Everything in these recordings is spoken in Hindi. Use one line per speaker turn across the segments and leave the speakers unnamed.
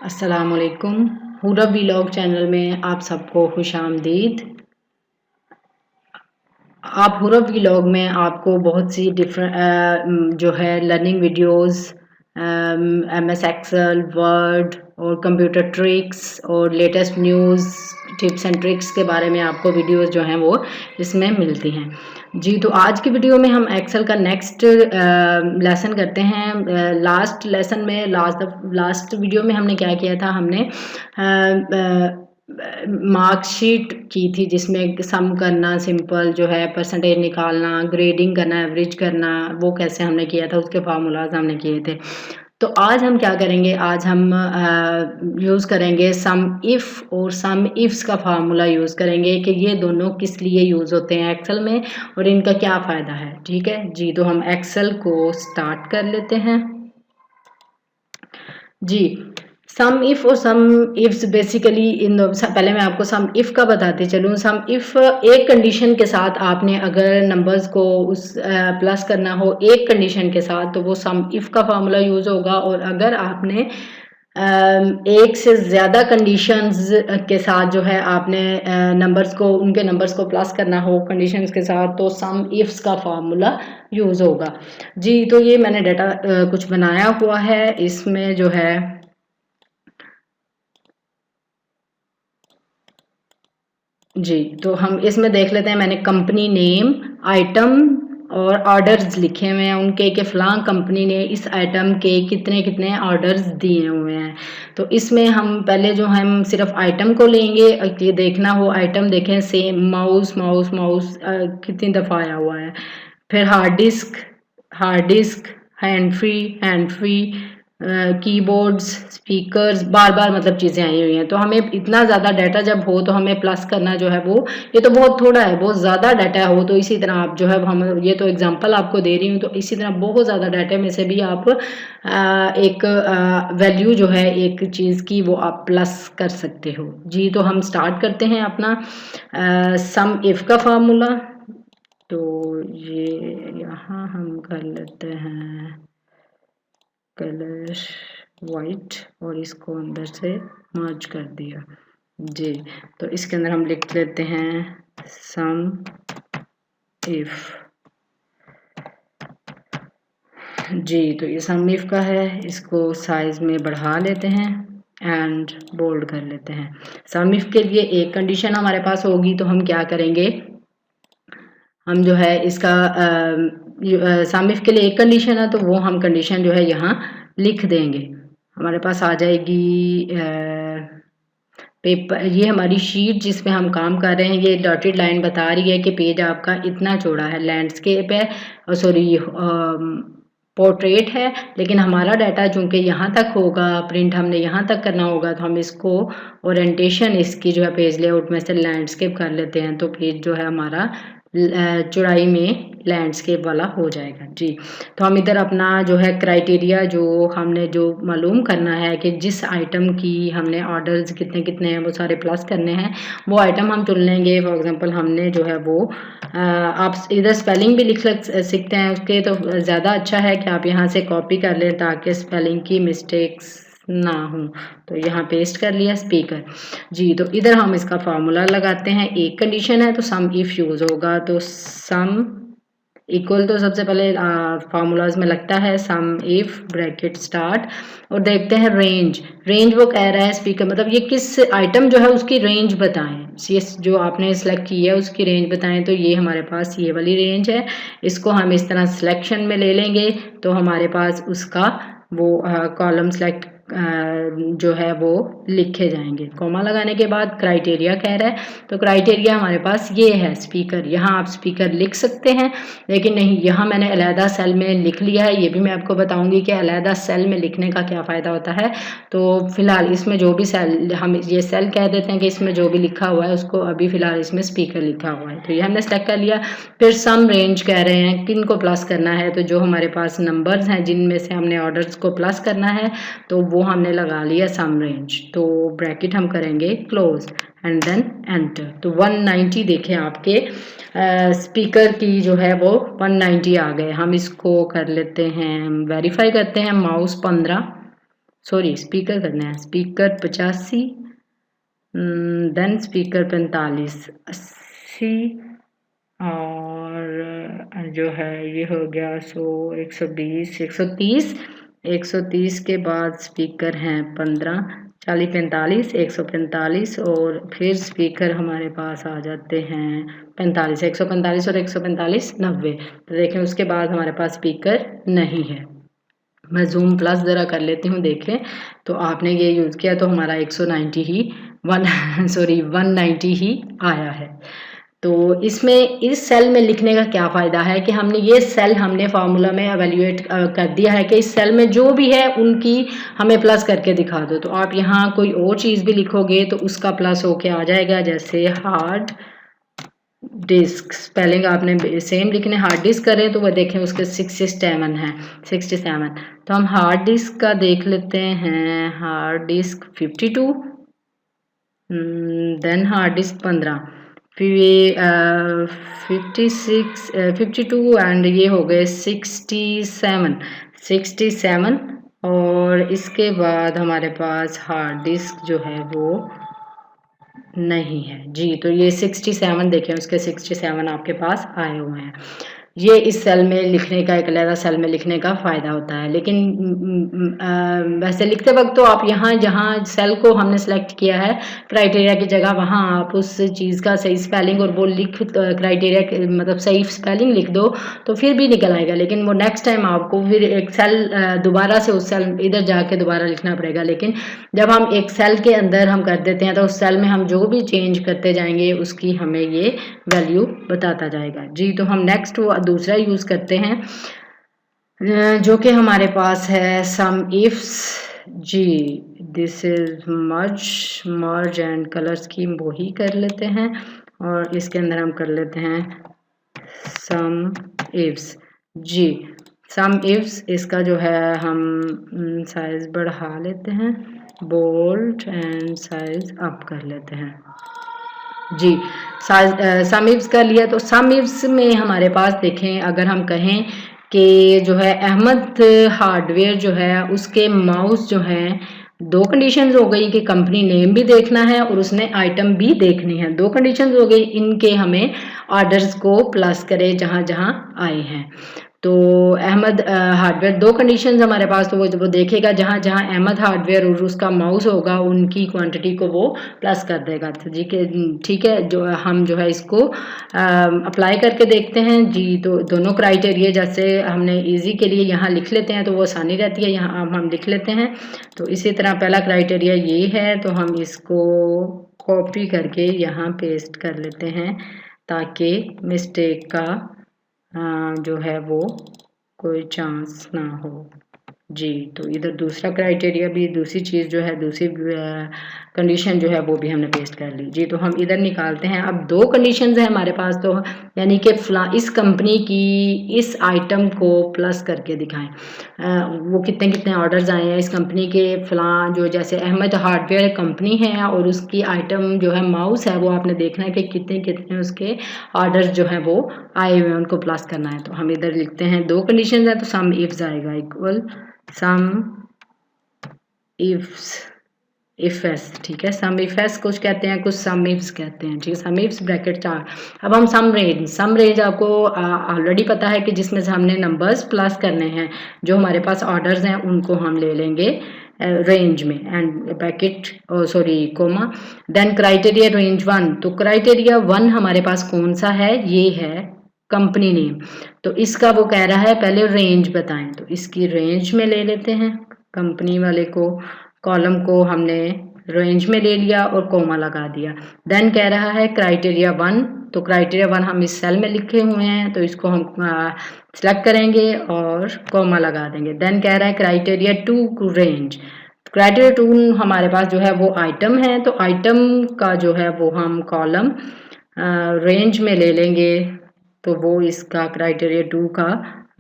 अस्सलाम वालेकुम। हुरा व्लॉग चैनल में आप सबको खुश आमदीद। आप हुरा व्लॉग में आपको बहुत सी डिफरेंट जो है learning videos, MS excel, word और कंप्यूटर ट्रिक्स और latest news, tips and tricks के बारे में आपको वीडियोस जो हैं वो इसमें मिलती हैं जी। तो आज की वीडियो में हम एक्सेल का नेक्स्ट लेसन करते हैं। लास्ट लेसन में लास्ट वीडियो में हमने क्या किया था, हमने मार्कशीट की थी जिसमें सम करना, सिंपल जो है परसेंटेज निकालना, ग्रेडिंग करना, एवरेज करना, वो कैसे हमने किया था, उसके फार्मूलाज हमने किए थे। तो आज हम क्या करेंगे, आज हम यूज़ करेंगे सम इफ़ और सम इफ्स का फार्मूला यूज़ करेंगे कि ये दोनों किस लिए यूज़ होते हैं एक्सेल में और इनका क्या फ़ायदा है। ठीक है जी, तो हम एक्सेल को स्टार्ट कर लेते हैं जी। सम इफ और सम इफ्स बेसिकली पहले मैं आपको सम इफ का बताते चलूँ। सम इफ एक कंडीशन के साथ आपने अगर नंबर्स को उस प्लस करना हो एक कंडीशन के साथ, तो वो सम इफ का फार्मूला यूज होगा। और अगर आपने एक से ज़्यादा कंडीशंस के साथ जो है आपने उनके नंबर्स को प्लस करना हो कंडीशंस के साथ, तो सम इफ्स का फार्मूला यूज़ होगा जी। तो ये मैंने डाटा कुछ बनाया हुआ है, इसमें जो है जी, तो हम इसमें देख लेते हैं। मैंने कंपनी नेम, आइटम और ऑर्डर्स लिखे हुए हैं उनके कि फ़लाँ कंपनी ने इस आइटम के कितने कितने ऑर्डर्स दिए हुए हैं। तो इसमें हम पहले जो हम सिर्फ आइटम को लेंगे, ये देखना हो आइटम देखें, सेम माउस माउस माउस कितनी दफ़ा आया हुआ है। फिर hard disk, hand free, keyboards, speakers, बार बार मतलब चीज़ें आई हुई हैं। तो हमें इतना ज़्यादा डाटा जब हो तो हमें प्लस करना जो है वो, ये तो बहुत थोड़ा है, बहुत ज़्यादा डाटा हो तो इसी तरह आप जो है हम ये तो एग्जांपल आपको दे रही हूँ, तो इसी तरह बहुत ज़्यादा डाटा में से भी आप एक वैल्यू जो है एक चीज़ की वो आप प्लस कर सकते हो जी। तो हम स्टार्ट करते हैं अपना सम इफ़ का फार्मूला। तो ये यहाँ हम कर लेते हैं कलर वाइट और इसको अंदर से मर्ज कर दिया जी। तो इसके अंदर हम लिख लेते हैं सम इफ जी। तो ये सम इफ का है, इसको साइज में बढ़ा लेते हैं एंड बोल्ड कर लेते हैं। सम इफ के लिए एक कंडीशन हमारे पास होगी, तो हम क्या करेंगे, हम जो है इसका सम इफ के लिए एक कंडीशन है तो वो हम कंडीशन जो है यहाँ लिख देंगे। हमारे पास आ जाएगी पेपर, ये हमारी शीट जिसमें हम काम कर रहे हैं, ये डॉटेड लाइन बता रही है कि पेज आपका इतना चौड़ा है। लैंडस्केप है, सॉरी पोर्ट्रेट है, लेकिन हमारा डाटा चूँकि यहाँ तक होगा, प्रिंट हमने यहाँ तक करना होगा, तो हम इसको ओरिएंटेशन इसकी जो है पेज लेआउट में से लैंडस्केप कर लेते हैं। तो पेज जो है हमारा चौड़ाई में लैंडस्केप वाला हो जाएगा जी। तो हम इधर अपना जो है क्राइटेरिया जो हमने जो मालूम करना है कि जिस आइटम की हमने ऑर्डर्स कितने कितने हैं वो सारे प्लस करने हैं, वो आइटम हम चुन लेंगे। फॉर एग्जांपल हमने जो है वो आप इधर स्पेलिंग भी लिख सकते हैं उसके, तो ज़्यादा अच्छा है कि आप यहाँ से कॉपी कर लें ताकि स्पेलिंग की मिस्टेक्स ना हो। तो यहाँ पेस्ट कर लिया स्पीकर जी। तो इधर हम इसका फार्मूला लगाते हैं। एक कंडीशन है तो सम इफ यूज होगा, तो सम इक्वल तो सबसे पहले फार्मूलाज में लगता है सम इफ ब्रैकेट स्टार्ट, और देखते हैं रेंज वो कह रहा है स्पीकर, मतलब ये किस आइटम जो है उसकी रेंज बताएं, ये जो आपने सेलेक्ट की है उसकी रेंज बताएं। तो ये हमारे पास ये वाली रेंज है, इसको हम इस तरह सिलेक्शन में ले लेंगे तो हमारे पास उसका वो कॉलम सेलेक्ट जो है वो लिखे जाएंगे। कॉमा लगाने के बाद क्राइटेरिया कह रहा है, तो क्राइटेरिया हमारे पास ये है स्पीकर। यहाँ आप स्पीकर लिख सकते हैं, लेकिन नहीं, यहाँ मैंने अलहदा सेल में लिख लिया है। ये भी मैं आपको बताऊंगी कि अलहदा सेल में लिखने का क्या फ़ायदा होता है। तो फिलहाल इसमें जो भी सेल, हम ये सेल कह देते हैं कि इसमें जो भी लिखा हुआ है उसको अभी फ़िलहाल इसमें स्पीकर लिखा हुआ है। तो ये हमने सेलेक्ट कर लिया। फिर सम रेंज कह रहे हैं किन को प्लस करना है, तो जो हमारे पास नंबर्स हैं जिनमें से हमने ऑर्डर्स को प्लस करना है, तो वो हमने लगा लिया सम रेंज। तो ब्रैकेट हम करेंगे क्लोज एंड देन एंटर। तो 190 देखें आपके स्पीकर की जो है वो 190 आ गए। हम इसको कर लेते हैं, वेरीफाई करते हैं। माउस 15, सॉरी स्पीकर करना है, स्पीकर 85, देन स्पीकर 45, 80 और जो है ये हो गया 100, 120, 130, 130 के बाद स्पीकर हैं 15, 40, 45, 145 और फिर स्पीकर हमारे पास आ जाते हैं 45, 145 और 145 90। तो देखें उसके बाद हमारे पास स्पीकर नहीं है। मैं जूम प्लस ज़रा कर लेती हूँ, देखें तो आपने ये यूज़ किया तो हमारा 190 ही 190 ही आया है। तो इसमें इस सेल में लिखने का क्या फ़ायदा है कि हमने ये सेल हमने फार्मूला में एवेल्यूएट कर दिया है कि इस सेल में जो भी है उनकी हमें प्लस करके दिखा दो। तो आप यहाँ कोई और चीज़ भी लिखोगे तो उसका प्लस होके आ जाएगा, जैसे हार्ड डिस्क, स्पेलिंग आपने सेम लिखने, हार्ड डिस्क करें तो वह देखें उसके 67 है, 67। तो हम हार्ड डिस्क का देख लेते हैं, hard disk 52, then hard disk 15, फिर 56, 52 एंड ये हो गए 67 और इसके बाद हमारे पास हार्ड डिस्क जो है वो नहीं है जी। तो ये 67 देखें उसके 67 आपके पास आए हुए हैं। ये इस सेल में लिखने का, एक अलग सेल में लिखने का फ़ायदा होता है। लेकिन वैसे लिखते वक्त तो आप यहाँ जहाँ सेल को हमने सेलेक्ट किया है क्राइटेरिया की जगह, वहाँ आप उस चीज़ का सही स्पेलिंग और वो लिख क्राइटेरिया मतलब सही स्पेलिंग लिख दो तो फिर भी निकल आएगा। लेकिन वो नेक्स्ट टाइम आपको फिर एक सेल दोबारा से उस सेल इधर जाके दोबारा लिखना पड़ेगा। लेकिन जब हम एक सेल के अंदर हम कर देते हैं तो उस सेल में हम जो भी चेंज करते जाएंगे उसकी हमें ये वैल्यू बताता जाएगा जी। तो हम नेक्स्ट दूसरा यूज़ करते हैं जो कि हमारे पास है सम इफ्स जी। This is merge and colour scheme वो ही कर लेते हैं और इसके अंदर हम कर लेते हैं सम इफ्स जी। सम इफ्स इसका जो है हम साइज बढ़ा लेते हैं, बोल्ड एंड साइज अप कर लेते हैं जी। सम इफ्स कर लिया। तो सम इफ्स में हमारे पास देखें, अगर हम कहें कि जो है अहमद हार्डवेयर जो है उसके माउस जो है, दो कंडीशंस हो गई कि कंपनी नेम भी देखना है और उसने आइटम भी देखनी है। दो कंडीशंस हो गई, इनके हमें ऑर्डर्स को प्लस करें जहाँ जहाँ आए हैं। तो अहमद हार्डवेयर दो कंडीशंस हमारे पास, तो वो देखेगा जहाँ जहाँ अहमद हार्डवेयर और उसका माउस होगा उनकी क्वांटिटी को वो प्लस कर देगा। तो जी के ठीक है, जो हम जो है इसको अप्लाई करके देखते हैं जी। तो दोनों क्राइटेरिया जैसे हमने इजी के लिए यहाँ लिख लेते हैं तो वो आसानी रहती है, यहाँ हम लिख लेते हैं। तो इसी तरह पहला क्राइटेरिया ये है तो हम इसको कॉपी करके यहाँ पेस्ट कर लेते हैं ताकि मिस्टेक का जो है वो कोई चांस ना हो जी। तो इधर दूसरा क्राइटेरिया भी, दूसरी चीज़ जो है, दूसरी कंडीशन जो है वो भी हमने पेस्ट कर ली जी। तो हम इधर निकालते हैं। अब दो कंडीशंस है हमारे पास, तो यानी कि इस कंपनी की इस आइटम को प्लस करके दिखाएं वो कितने कितने ऑर्डर्स आए हैं इस कंपनी के, फलां जो जैसे अहमद हार्डवेयर कंपनी है और उसकी आइटम जो है माउस है वो आपने देखना है कि कितने कितने उसके ऑर्डर्स जो हैं वो आए हुए हैं, उनको प्लस करना है। तो हम इधर लिखते हैं दो कंडीशन है तो सम इफ्स आएगा इक्वल सम इफ्स ठीक है। सम इफ्स कुछ कहते हैं, कुछ सम इफ्स कहते हैं ठीक है। Sum ifs bracket 4। अब हम सम रेंज आपको ऑलरेडी पता है कि जिसमें से हमने नंबर्स प्लस करने हैं, जो हमारे पास ऑर्डर्स हैं उनको हम ले लेंगे रेंज में and bracket comma, then criteria range 1। तो क्राइटेरिया 1 हमारे पास कौन सा है, ये है कंपनी नेम। तो इसका वो कह रहा है पहले रेंज बताएं, तो इसकी रेंज में ले लेते हैं। कंपनी वाले को कॉलम को हमने रेंज में ले लिया और कोमा लगा दिया। देन कह रहा है क्राइटेरिया 1, तो क्राइटेरिया 1 हम इस सेल में लिखे हुए हैं तो इसको हम सेलेक्ट करेंगे और कोमा लगा देंगे। देन कह रहा है क्राइटेरिया 2 रेंज। क्राइटेरिया 2 हमारे पास जो है वो आइटम है, तो आइटम का जो है वो हम कॉलम रेंज में ले लेंगे तो वो इसका क्राइटेरिया 2 का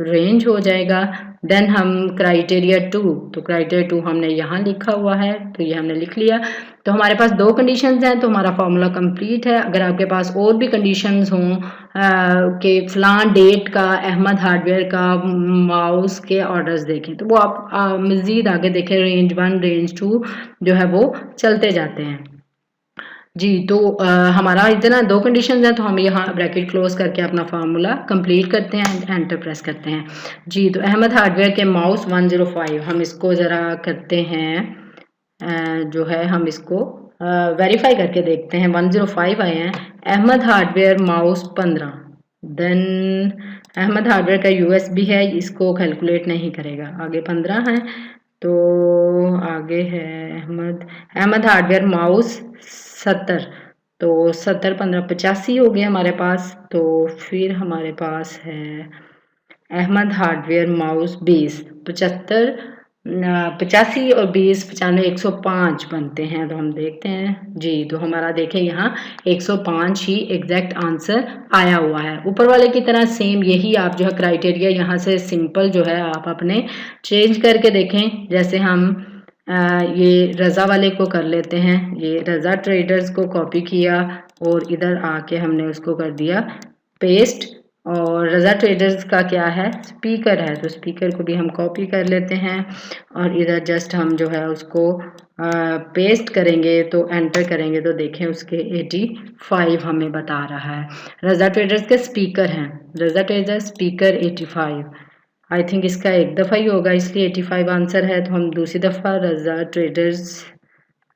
रेंज हो जाएगा। देन हम क्राइटेरिया 2, तो क्राइटेरिया 2 हमने यहाँ लिखा हुआ है तो ये हमने लिख लिया। तो हमारे पास दो कंडीशंस हैं तो हमारा फार्मूला कंप्लीट है। अगर आपके पास और भी कंडीशंस हों कि फ़लाँ डेट का अहमद हार्डवेयर का माउस के ऑर्डर्स देखें, तो वो आप मज़ीद आगे देखें रेंज 1 रेंज 2 जो है वो चलते जाते हैं। जी, तो हमारा इतना 2 कंडीशंस हैं, तो हम यहाँ ब्रैकेट क्लोज करके अपना फार्मूला कंप्लीट करते हैं, एंटर प्रेस करते हैं। जी, तो अहमद हार्डवेयर के माउस 105 हम इसको ज़रा करते हैं, जो है हम इसको वेरीफाई करके देखते हैं। 105 आए हैं। Ahmed hardware mouse 15, then Ahmed hardware का USB है, इसको कैलकुलेट नहीं करेगा। आगे 15 है, तो आगे है अहमद हार्डवेयर माउस 70, तो 70 15 85 हो गया हमारे पास। तो फिर हमारे पास है अहमद हार्डवेयर माउस 20, 75 85 और 20 95 105 बनते हैं। तो हम देखते हैं जी, तो हमारा देखें यहाँ 105 ही एग्जैक्ट आंसर आया हुआ है। ऊपर वाले की तरह सेम यही आप जो है क्राइटेरिया यहाँ से सिंपल जो है आप अपने चेंज करके देखें। जैसे हम ये रज़ा वाले को कर लेते हैं, ये रज़ा ट्रेडर्स को कॉपी किया और इधर आके हमने उसको कर दिया पेस्ट। और रज़ा ट्रेडर्स का क्या है, स्पीकर है, तो स्पीकर को भी हम कॉपी कर लेते हैं और इधर जस्ट हम जो है उसको पेस्ट करेंगे, तो एंटर करेंगे तो देखें उसके 85 हमें बता रहा है। रज़ा ट्रेडर्स के स्पीकर हैं, रज़ा ट्रेडर्स स्पीकर 85, आई थिंक इसका एक दफ़ा ही होगा इसलिए 85 आंसर है। तो हम दूसरी दफ़ा रज़ा ट्रेडर्स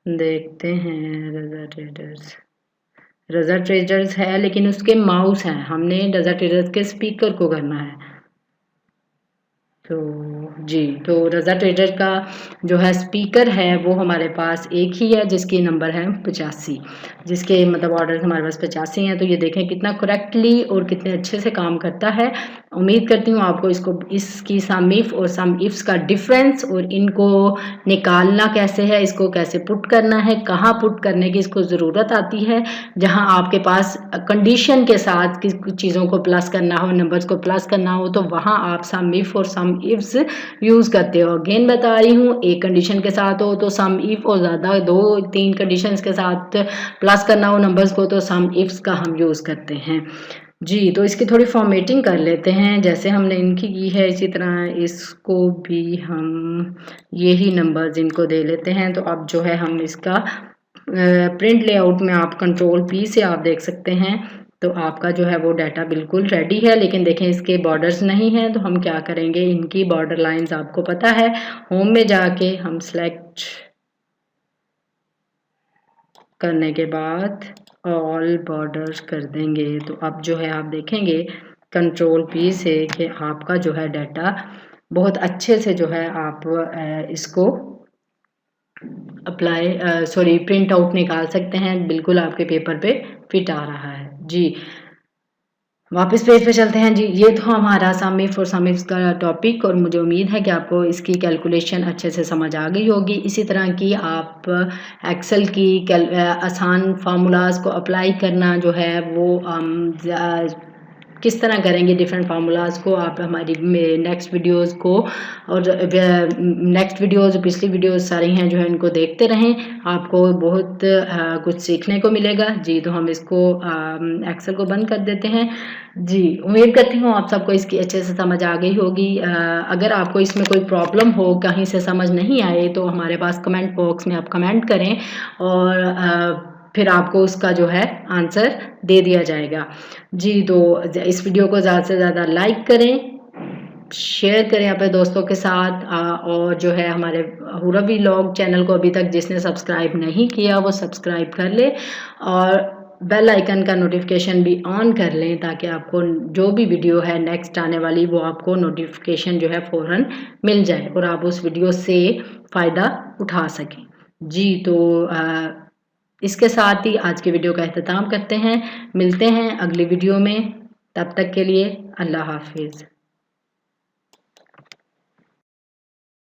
देखते हैं। रज़ा ट्रेडर्स है लेकिन उसके माउस हैं, हमने रज़ा ट्रेडर्स के स्पीकर को करना है। तो जी, तो रज़ा ट्रेडर का जो है स्पीकर है वो हमारे पास एक ही है जिसकी नंबर है 85, जिसके मतलब ऑर्डर हमारे पास 85 हैं। तो ये देखें कितना करेक्टली और कितने अच्छे से काम करता है। उम्मीद करती हूँ आपको इसकी सम इफ और सम इफ्स का डिफरेंस और इनको निकालना कैसे है, इसको कैसे पुट करना है, कहाँ पुट करने की इसको ज़रूरत आती है, जहाँ आपके पास कंडीशन के साथ किस चीज़ों को प्लस करना हो, नंबर्स को प्लस करना हो, तो वहाँ आप सम इफ और सम इफ्स यूज़ करते हो। अगेन बता रही हूँ, एक कंडीशन के साथ हो तो सम इफ, और ज़्यादा 2-3 कंडीशंस के साथ प्लस करना हो नंबर्स को तो सम इफ्स का हम यूज़ करते हैं। जी, तो इसकी थोड़ी फॉर्मेटिंग कर लेते हैं जैसे हमने इनकी की है, इसी तरह इसको भी हम यही नंबर्स इनको दे लेते हैं। तो अब जो है हम इसका प्रिंट लेआउट में आप कंट्रोल P से आप देख सकते हैं, तो आपका जो है वो डाटा बिल्कुल रेडी है। लेकिन देखें इसके बॉर्डर्स नहीं हैं, तो हम क्या करेंगे, इनकी बॉर्डर लाइंस आपको पता है, होम में जाके हम सेलेक्ट करने के बाद ऑल बॉर्डर्स कर देंगे। तो अब जो है आप देखेंगे कंट्रोल P से कि आपका जो है डाटा बहुत अच्छे से जो है आप इसको प्रिंट आउट निकाल सकते हैं, बिल्कुल आपके पेपर पे फिट आ रहा है। जी, वापस पेज पे चलते हैं। जी, ये तो हमारा सम इफ और सम इफ्स का टॉपिक, और मुझे उम्मीद है कि आपको इसकी कैलकुलेशन अच्छे से समझ आ गई होगी। इसी तरह की आप एक्सेल की आसान फार्मूलाज को अप्लाई करना जो है वो किस तरह करेंगे, डिफरेंट फार्मूलाज को आप हमारी नेक्स्ट वीडियोस को और नेक्स्ट वीडियोस पिछली वीडियोस सारी हैं जो है इनको देखते रहें, आपको बहुत कुछ सीखने को मिलेगा। जी, तो हम इसको एक्सेल को बंद कर देते हैं। जी, उम्मीद करती हूँ आप सबको इसकी अच्छे से समझ आ गई होगी। अगर आपको इसमें कोई प्रॉब्लम हो, कहीं से समझ नहीं आए, तो हमारे पास कमेंट बॉक्स में आप कमेंट करें और फिर आपको उसका जो है आंसर दे दिया जाएगा। जी, तो इस वीडियो को ज़्यादा से ज़्यादा लाइक करें, शेयर करें अपने दोस्तों के साथ, और जो है हमारे हुरा व्लॉग चैनल को अभी तक जिसने सब्सक्राइब नहीं किया वो सब्सक्राइब कर ले और बेल आइकन का नोटिफिकेशन भी ऑन कर लें, ताकि आपको जो भी वीडियो है नेक्स्ट आने वाली वो आपको नोटिफिकेशन जो है फ़ौरन मिल जाए और आप उस वीडियो से फ़ायदा उठा सकें। जी, तो इसके साथ ही आज की वीडियो का अख्ताम करते हैं। मिलते हैं अगली वीडियो में, तब तक के लिए अल्लाह हाफिज़।